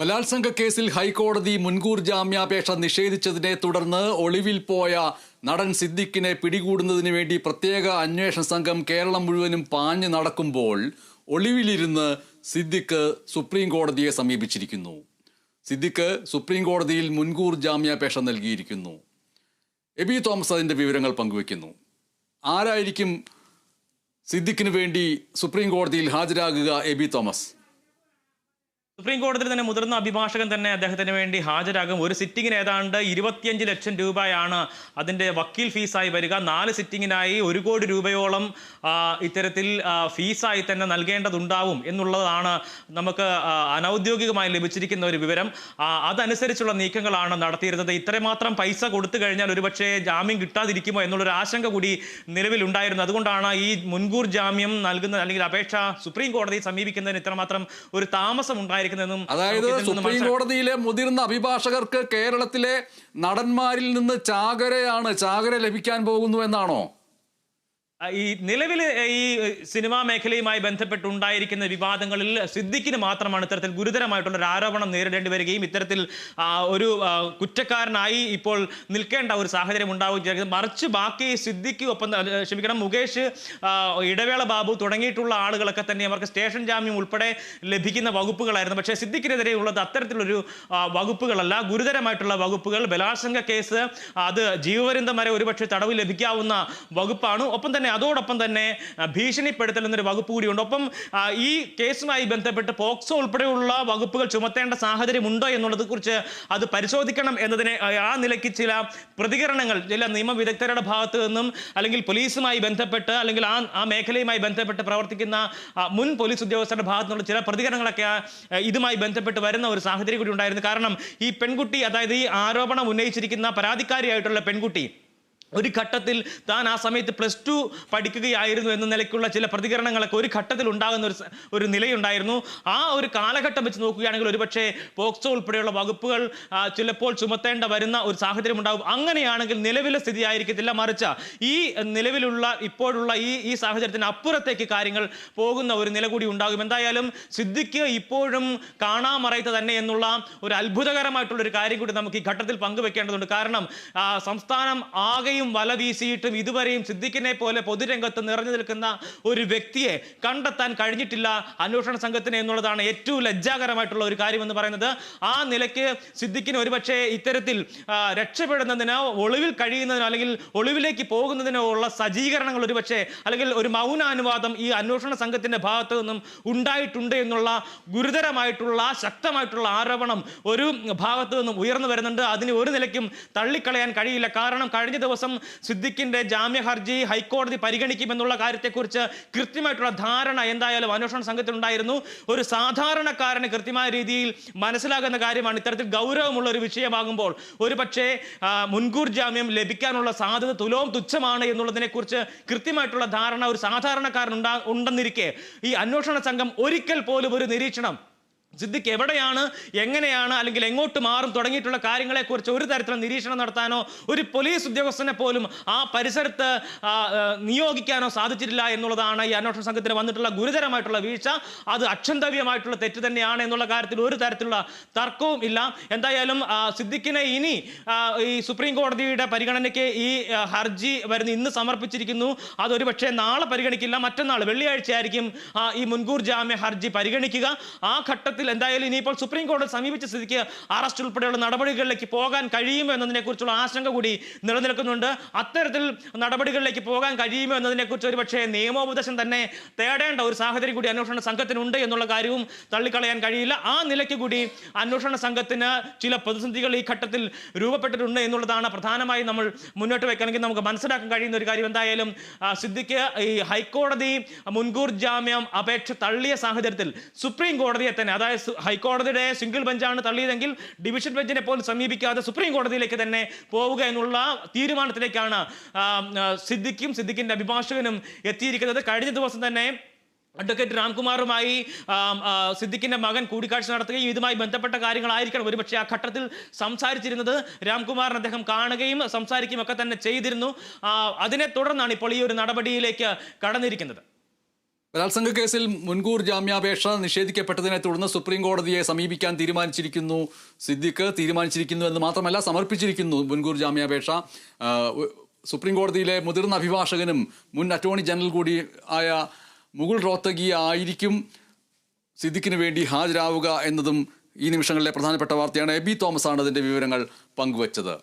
ബലാത്സംഗ കേസിൽ ഹൈക്കോടതി മുൻകൂർ ജാമ്യാപേക്ഷ നിഷേധിച്ചതിനെ തുടർന്ന് ഒളിവിൽ പോയ നടൻ സിദ്ദിഖിനെ പിടികൂടുന്നതിന് വേണ്ടി പ്രത്യേക അന്വേഷണ സംഘം കേരളം മുഴുവനും പാഞ്ഞു നടക്കുമ്പോൾ ഒളിവിലിരുന്ന് സിദ്ദിഖ് സുപ്രീം കോടതിയെ സമീപിച്ചിരിക്കുന്നു. സിദ്ദിഖ് സുപ്രീം കോടതിയിൽ മുൻകൂർ ജാമ്യാപേക്ഷ നൽകിയിരിക്കുന്നു. എബി തോമസ് അതിൻ്റെ വിവരങ്ങൾ പങ്കുവയ്ക്കുന്നു. ആരായിരിക്കും സിദ്ദിഖിന് വേണ്ടി സുപ്രീം കോടതിയിൽ ഹാജരാകുക? AB Thomas. സുപ്രീം കോടതിയിൽ തന്നെ മുതിർന്ന അഭിഭാഷകൻ തന്നെ അദ്ദേഹത്തിന് വേണ്ടി ഹാജരാകും. ഒരു സിറ്റിങ്ങിന് ഏതാണ്ട് 25 ലക്ഷം രൂപയാണ് അതിൻ്റെ വക്കീൽ ഫീസായി വരിക. 4 സിറ്റിങ്ങിനായി 1 കോടി രൂപയോളം ഇത്തരത്തിൽ ഫീസായി തന്നെ നൽകേണ്ടതുണ്ടാവും എന്നുള്ളതാണ് നമുക്ക് അനൗദ്യോഗികമായി ലഭിച്ചിരിക്കുന്ന ഒരു വിവരം. അതനുസരിച്ചുള്ള നീക്കങ്ങളാണ് നടത്തിയിരുന്നത്. ഇത്രമാത്രം പൈസ കൊടുത്തു കഴിഞ്ഞാൽ ഒരുപക്ഷെ ജാമ്യം കിട്ടാതിരിക്കുമോ എന്നുള്ളൊരു ആശങ്ക കൂടി നിലവിലുണ്ടായിരുന്നു. അതുകൊണ്ടാണ് ഈ മുൻകൂർ ജാമ്യം നൽകുന്ന അല്ലെങ്കിൽ അപേക്ഷ സുപ്രീം കോടതിയെ സമീപിക്കുന്നതിന് ഇത്രമാത്രം ഒരു താമസം ഉണ്ടായി. അതായത് സുപ്രീം കോടതിയിലെ മുതിർന്ന അഭിഭാഷകർക്ക് കേരളത്തിലെ നടന്മാരിൽ നിന്ന് ചാകര ലഭിക്കാൻ പോകുന്നു എന്നാണോ? ഈ നിലവിൽ ഈ സിനിമാ മേഖലയുമായി ബന്ധപ്പെട്ടുണ്ടായിരിക്കുന്ന വിവാദങ്ങളിൽ സിദ്ദിഖിന് മാത്രമാണ് ഇത്തരത്തിൽ ഗുരുതരമായിട്ടുള്ള ഒരു ആരോപണം നേരിടേണ്ടി വരികയും ഇത്തരത്തിൽ ഒരു കുറ്റക്കാരനായി ഇപ്പോൾ നിൽക്കേണ്ട ഒരു സാഹചര്യം ഉണ്ടാവുകയും ചെയ്തത്. മറിച്ച് ബാക്കി സിദ്ദിഖ് മുകേഷ്, ഇടവേള ബാബു തുടങ്ങിയിട്ടുള്ള ആളുകളൊക്കെ തന്നെ അവർക്ക് സ്റ്റേഷൻ ജാമ്യം ഉൾപ്പെടെ ലഭിക്കുന്ന വകുപ്പുകളായിരുന്നു. പക്ഷേ സിദ്ദിഖിനെതിരെയുള്ളത് അത്തരത്തിലൊരു വകുപ്പുകളല്ല, ഗുരുതരമായിട്ടുള്ള വകുപ്പുകൾ. ബലാത്സംഗ കേസ് അത് ജീവപര്യന്തം വരെ ഒരുപക്ഷെ തടവ് ലഭിക്കാവുന്ന വകുപ്പാണ്. ഒപ്പം തന്നെ അതോടൊപ്പം തന്നെ ഭീഷണിപ്പെടുത്തൽ എന്നൊരു വകുപ്പ് കൂടിയുണ്ട്. ഒപ്പം ഈ കേസുമായി ബന്ധപ്പെട്ട് പോക്സോ ഉൾപ്പെടെയുള്ള വകുപ്പുകൾ ചുമത്തേണ്ട സാഹചര്യം ഉണ്ടോ എന്നുള്ളതെ കുറിച്ച് അത് പരിശോധിക്കണം എന്നതിനെ ആ നിലയ്ക്ക് ചില പ്രതികരണങ്ങൾ ചില നിയമവിദഗ്ധരുടെ ഭാഗത്ത് നിന്നും അല്ലെങ്കിൽ പോലീസുമായി ബന്ധപ്പെട്ട് അല്ലെങ്കിൽ ആ മേഖലയുമായി ബന്ധപ്പെട്ട് പ്രവർത്തിക്കുന്ന മുൻ പോലീസ് ഉദ്യോഗസ്ഥരുടെ ഭാഗത്തു നിന്നുള്ള ചില പ്രതികരണങ്ങളൊക്കെ ഇതുമായി ബന്ധപ്പെട്ട് വരുന്ന ഒരു സാഹചര്യം കൂടി ഉണ്ടായിരുന്നു. കാരണം ഈ പെൺകുട്ടി, അതായത് ഈ ആരോപണം ഉന്നയിച്ചിരിക്കുന്ന പരാതിക്കാരിയായിട്ടുള്ള പെൺകുട്ടി ഒരു ഘട്ടത്തിൽ താൻ ആ സമയത്ത് +2 പഠിക്കുകയായിരുന്നു എന്ന നിലയ്ക്കുള്ള ചില പ്രതികരണങ്ങളൊക്കെ ഒരു ഘട്ടത്തിൽ ഉണ്ടാകുന്ന ഒരു നിലയുണ്ടായിരുന്നു. ആ ഒരു കാലഘട്ടം വെച്ച് നോക്കുകയാണെങ്കിൽ ഒരുപക്ഷെ പോക്സോ ഉൾപ്പെടെയുള്ള വകുപ്പുകൾ ചിലപ്പോൾ ചുമത്തേണ്ട വരുന്ന ഒരു സാഹചര്യം ഉണ്ടാകും. അങ്ങനെയാണെങ്കിൽ നിലവിലെ സ്ഥിതി ആയിരിക്കത്തില്ല, മറിച്ച് ഈ നിലവിലുള്ള ഇപ്പോഴുള്ള ഈ സാഹചര്യത്തിന് അപ്പുറത്തേക്ക് കാര്യങ്ങൾ പോകുന്ന ഒരു നില കൂടി ഉണ്ടാകും. എന്തായാലും സിദ്ദിഖ് ഇപ്പോഴും കാണാമറയത്ത് തന്നെ എന്നുള്ള ഒരു അത്ഭുതകരമായിട്ടുള്ള ഒരു കാര്യം കൂടി നമുക്ക് ഈ ഘട്ടത്തിൽ പങ്കുവെക്കേണ്ടതുണ്ട്. കാരണം സംസ്ഥാനം ആകെ വല വീശിയിട്ടും ഇതുവരെയും സിദ്ദിഖിനെ പോലെ പൊതുരംഗത്ത് നിറഞ്ഞു നിൽക്കുന്ന ഒരു വ്യക്തിയെ കണ്ടെത്താൻ കഴിഞ്ഞിട്ടില്ല അന്വേഷണ സംഘത്തിന് എന്നുള്ളതാണ് ഏറ്റവും ലജ്ജാകരമായിട്ടുള്ള ഒരു കാര്യമെന്ന് പറയുന്നത്. ആ നിലയ്ക്ക് സിദ്ദിഖിന് ഒരുപക്ഷെ ഇത്തരത്തിൽ രക്ഷപ്പെടുന്നതിനോ ഒളിവിൽ കഴിയുന്നതിനോ അല്ലെങ്കിൽ ഒളിവിലേക്ക് പോകുന്നതിനോ ഉള്ള സജ്ജീകരണങ്ങൾ ഒരുപക്ഷെ അല്ലെങ്കിൽ ഒരു മൗനാനുവാദം ഈ അന്വേഷണ സംഘത്തിന്റെ ഭാഗത്തു നിന്നും ഉണ്ടായിട്ടുണ്ട് എന്നുള്ള ഗുരുതരമായിട്ടുള്ള ശക്തമായിട്ടുള്ള ആരോപണം ഒരു ഭാഗത്തു നിന്നും ഉയർന്നു വരുന്നുണ്ട്. അതിന് ഒരു നിലയ്ക്കും തള്ളിക്കളയാൻ കഴിയില്ല. കാരണം കഴിഞ്ഞ ദിവസം സിദ്ദിഖിന്റെ ജാമ്യ ഹർജി ഹൈക്കോടതി പരിഗണിക്കുമെന്നുള്ള കാര്യത്തെക്കുറിച്ച് കൃത്യമായിട്ടുള്ള ധാരണ എന്തായാലും അന്വേഷണ സംഘത്തിനുണ്ടായിരുന്നു. ഒരു സാധാരണക്കാരന് കൃത്യമായ രീതിയിൽ മനസ്സിലാകുന്ന കാര്യമാണ്. ഇത്തരത്തിൽ ഗൗരവമുള്ള ഒരു വിഷയമാകുമ്പോൾ ഒരുപക്ഷെ മുൻകൂർ ജാമ്യം ലഭിക്കാനുള്ള സാധ്യത തുലോം തുച്ഛമാണ് എന്നുള്ളതിനെ കുറിച്ച് കൃത്യമായിട്ടുള്ള ധാരണ ഒരു സാധാരണക്കാരൻ ഉണ്ടെന്നിരിക്കെ ഈ അന്വേഷണ സംഘം ഒരിക്കൽ പോലും ഒരു നിരീക്ഷണം സിദ്ദിഖ് എവിടെയാണ്, എങ്ങനെയാണ്, അല്ലെങ്കിൽ എങ്ങോട്ട് മാറും തുടങ്ങിയിട്ടുള്ള കാര്യങ്ങളെക്കുറിച്ച് ഒരു തരത്തിലുള്ള നിരീക്ഷണം നടത്താനോ ഒരു പോലീസ് ഉദ്യോഗസ്ഥനെ പോലും ആ പരിസരത്ത് നിയോഗിക്കാനോ സാധിച്ചിട്ടില്ല എന്നുള്ളതാണ് ഈ അന്വേഷണ സംഘത്തിന് വന്നിട്ടുള്ള ഗുരുതരമായിട്ടുള്ള വീഴ്ച. അത് അക്ഷന്തവ്യമായിട്ടുള്ള തെറ്റ് തന്നെയാണ് എന്നുള്ള കാര്യത്തിൽ ഒരു തരത്തിലുള്ള തർക്കവും ഇല്ല. എന്തായാലും സിദ്ദിഖിനെ ഇനി ഈ സുപ്രീം കോടതിയുടെ പരിഗണനയ്ക്ക് ഈ ഹർജി ഇന്ന് സമർപ്പിച്ചിരിക്കുന്നു. അതൊരു പക്ഷേ നാളെ പരിഗണിക്കില്ല, മറ്റന്നാൾ വെള്ളിയാഴ്ച ആയിരിക്കും ഈ മുൻകൂർ ജാമ്യ ഹർജി പരിഗണിക്കുക. ആ ഘട്ടത്തിൽ എന്തായാലും ഇനിയിപ്പോൾ സുപ്രീം കോടതി സമീപിച്ച സ്ഥിതിക്ക് അറസ്റ്റ് ഉൾപ്പെടെയുള്ള നടപടികളിലേക്ക് പോകാൻ കഴിയുമോ എന്നതിനെ കുറിച്ചുള്ള ആശങ്ക കൂടി നിലനിൽക്കുന്നുണ്ട്. അത്തരത്തിൽ നടപടികളിലേക്ക് പോകാൻ കഴിയുമോ എന്നതിനെ കുറിച്ച് ഒരുപക്ഷെ നിയമോപദേശം തന്നെ തേടേണ്ട ഒരു സാഹചര്യം കൂടി അന്വേഷണ സംഘത്തിനുണ്ട് എന്നുള്ള കാര്യവും തള്ളിക്കളയാൻ കഴിയില്ല. ആ നിലയ്ക്ക് കൂടി അന്വേഷണ സംഘത്തിന് ചില പ്രതിസന്ധികൾ ഈ ഘട്ടത്തിൽ രൂപപ്പെട്ടിട്ടുണ്ട് എന്നുള്ളതാണ് പ്രധാനമായും നമ്മൾ മുന്നോട്ട് വെക്കണമെങ്കിൽ നമുക്ക് മനസ്സിലാക്കാൻ കഴിയുന്ന ഒരു കാര്യം. എന്തായാലും സിദ്ദിഖ് ഈ ഹൈക്കോടതി മുൻകൂർ ജാമ്യം അപേക്ഷ തള്ളിയ സാഹചര്യത്തിൽ സുപ്രീം കോടതിയെ തന്നെ, അതായത് ഹൈക്കോടതിയുടെ സിംഗിൾ ബെഞ്ചാണ് തള്ളിയതെങ്കിൽ ഡിവിഷൻ ബെഞ്ചിനെ പോലും സമീപിക്കാതെ സുപ്രീം കോടതിയിലേക്ക് തന്നെ പോവുക എന്നുള്ള തീരുമാനത്തിലേക്കാണ് സിദ്ദിഖിന്റെ അഭിഭാഷകനും എത്തിയിരിക്കുന്നത്. കഴിഞ്ഞ ദിവസം തന്നെ അഡ്വക്കേറ്റ് രാംകുമാറുമായി സിദ്ദിഖിന്റെ മകൻ കൂടിക്കാഴ്ച നടത്തുകയും ഇതുമായി ബന്ധപ്പെട്ട കാര്യങ്ങളായിരിക്കണം ഒരുപക്ഷെ ആ ഘട്ടത്തിൽ സംസാരിച്ചിരുന്നത്. രാംകുമാറിനെ അദ്ദേഹം കാണുകയും സംസാരിക്കുകയും ഒക്കെ തന്നെ ചെയ്തിരുന്നു. അതിനെ തുടർന്നാണ് ഇപ്പോൾ ഈ ഒരു നടപടിയിലേക്ക് കടന്നിരിക്കുന്നത്. ബലാത്സംഗ കേസിൽ മുൻകൂർ ജാമ്യാപേക്ഷ നിഷേധിക്കപ്പെട്ടതിനെ തുടർന്ന് സുപ്രീം കോടതിയെ സമീപിക്കാൻ തീരുമാനിച്ചിരിക്കുന്നു എന്ന് മാത്രമല്ല സമർപ്പിച്ചിരിക്കുന്നു മുൻകൂർ ജാമ്യാപേക്ഷ. സുപ്രീം കോടതിയിലെ മുതിർന്ന അഭിഭാഷകനും മുൻ അറ്റോർണി ജനറൽ കൂടി ആയ മുകുൾ റോത്തഗി ആയിരിക്കും സിദ്ദിഖിന് വേണ്ടി ഹാജരാവുക എന്നതും ഈ നിമിഷങ്ങളിലെ പ്രധാനപ്പെട്ട വാർത്തയാണ്. എബി തോമസ് ആണ് അതിന്റെ വിവരങ്ങൾ പങ്കുവച്ചത്.